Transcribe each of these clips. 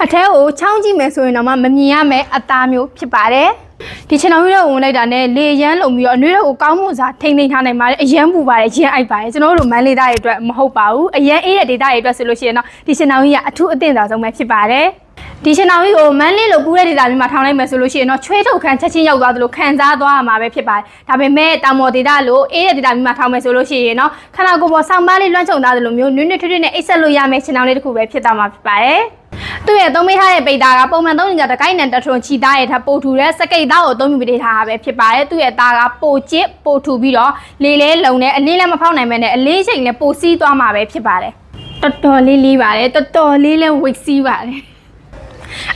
အထဲကိုချောင်းကြည့်မယ်ဆိုရင်တော့မမြင်ရမယ်အသားမျိုးဖြစ်ပါတယ်ဒီချင်တော်မျိုးဝင်လိုက်တာနဲ့လေရမ်းလုံပြီးတော့အနွေးတွေကိုကောင်းမှုစားထိမ့်ထိန်ထားနိုင်ပါတယ်အရန်ပူပါတယ်ရမ်းအိုက်ပါတယ်ကျွန်တော်တို့မန်းလေးသားတွေအတွက်မဟုတ်ပါဘူးအရန်အေးတဲ့ဒေတာတွေအတွက်ဆိုလို့ရှိရင်တော့ဒီချင်တော်ကြီးကအထူးအသင့်တော်ဆုံးပဲဖြစ်ပါတယ်ဒီချင်တော်ကြီးကိုမန်းလေးလိုပူတဲ့ဒေတာမျိုးမှာထောင်လိုက်မယ်ဆိုလို့ရှိရင်တော့ချွေးထုတ်ခန်းချက်ချင်းရောက်သွားသလိုခံစားသွားရမှာပဲဖြစ်ပါတယ်ဒါပေမဲ့တောင်ပေါ်ဒေတာလိုအေးတဲ့ဒေတာမျိုးမှာထောင်မယ်ဆိုလို့ရှိရင်တော့ခန္ဓာကိုယ်ပေါ်ဆောင်းပါးလေးလွှမ်းခြုံသားသလိုမျိုးနွေ့နွေ့ထွေးထွေးနဲ့အိတ်ဆက်လို့ရမယ်ချင်တော်လေးတစ်ခုပဲဖြစ်သွားမှာဖြစ်ပါတယ်သူ့ရဲ့သုံးမိထားတဲ့ပိတ်သားကပုံမှန်သုံးနေကြတကိုင်းနဲ့တထွန်ချီသားရဲ့ထပ်ပိုထူတဲ့စကိတ်သားကိုအသုံးပြုပေးထားတာပဲဖြစ်ပါတယ်သူ့ရဲ့သားကပိုကျစ်ပိုထူပြီးတော့လေလဲလုံနဲ့အလင်းလည်းမဖောက်နိုင်မဲနဲ့အလေးချိန်နဲ့ပိုစီးသွားမှာပဲဖြစ်ပါတယ်တော်တော်လေးပါတယ်တော်တော်လေးလဲဝိတ်စီးပါတယ်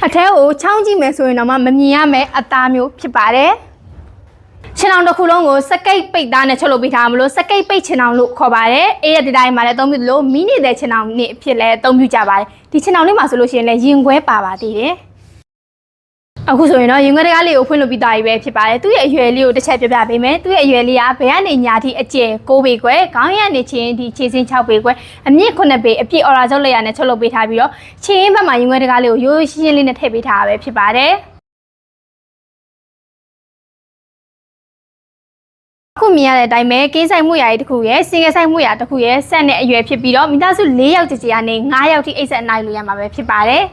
အထဲကိုချောင်းကြည့်မယ်ဆိုရင်တော့မမြင်ရမယ်အသားမျိုးဖြစ်ပါတယ်ချင်အောင်တစ်ခုလုံးကိုစကိတ်ပိတ်သားနဲ့ချုပ်လုပ်ပေးထားမလို့စကိတ်ပိတ်ချင်အောင်လို့ခေါ်ပါတယ်အေးရတဲ့တိုင်းမှာလည်းအသုံးပြုသလိုမိနေတဲ့ချင်အောင်နေ့အဖြစ်လည်းအသုံးပြုကြပါတယ်ဒီချင်အောင်လေးမှာဆိုလို့ရှိရင်လည်းရင်ခွဲပါပါသေးတယ်အခုဆိုရင်တော့ရင်ခွဲတကားလေးကိုဖွင့်လို့ပြီးသားပြီပဲဖြစ်ပါတယ်သူ့ရဲ့အရွယ်လေးကိုတစ်ချက်ပြပြပေးမယ်သူ့ရဲ့အရွယ်လေးကဘယ်ကနေညာထိအကျယ်6ပေခွဲခေါင်းရနေချင်းဒီခြေစင်း6ပေခွဲအမြင့်9ပေအပြည့်အော်ရာချုပ်လက်ရနဲ့ချုပ်လုပ်ပေးထားပြီးတော့ခြေရင်းဘက်မှာရင်ခွဲတကားလေးကိုရိုးရိုးရှင်းရှင်းလေးနဲ့ထည့်ပေးထားတာပဲဖြစ်ပါတယ်ခုမြင်ရတဲ့အတိုင်းပဲကင်းဆိုင်မှုရာကြီးတစ်ခုရဲ့စင်ကဆိုင်မှုရာတစ်ခုရဲ့ဆက်နဲ့အရွယ်ဖြစ်ပြီးတော့မိသားစု4ယောက်ကြကြကနေ9ယောက်ထိအိတ်ဆက်အနိုင်လို့ရမှာပဲဖြစ်ပါတယ်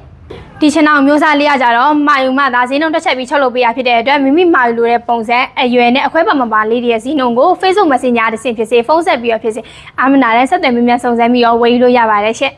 ဒီချင်အောင်မျိုးစားလေးရကြတော့မာယူမသာဈေးနှုန်းတစ်ချက်ပြီးချုပ်လုပ်ပေးရဖြစ်တဲ့အတွက်မိမိမာယူလိုတဲ့ပုံစံအရွယ်နဲ့အခွဲပါမပါလေးတွေရဲ့ဈေးနှုန်းကို Facebook Messenger တစ်ဆင့်ဖြစ်စေဖုန်းဆက်ပြီးတော့ဖြစ်စေအာမနာနဲ့ဆက်သွယ်မြင်မြန်စုံစမ်းပြီးတော့ဝယ်ယူလို့ရပါတယ်ရှင့်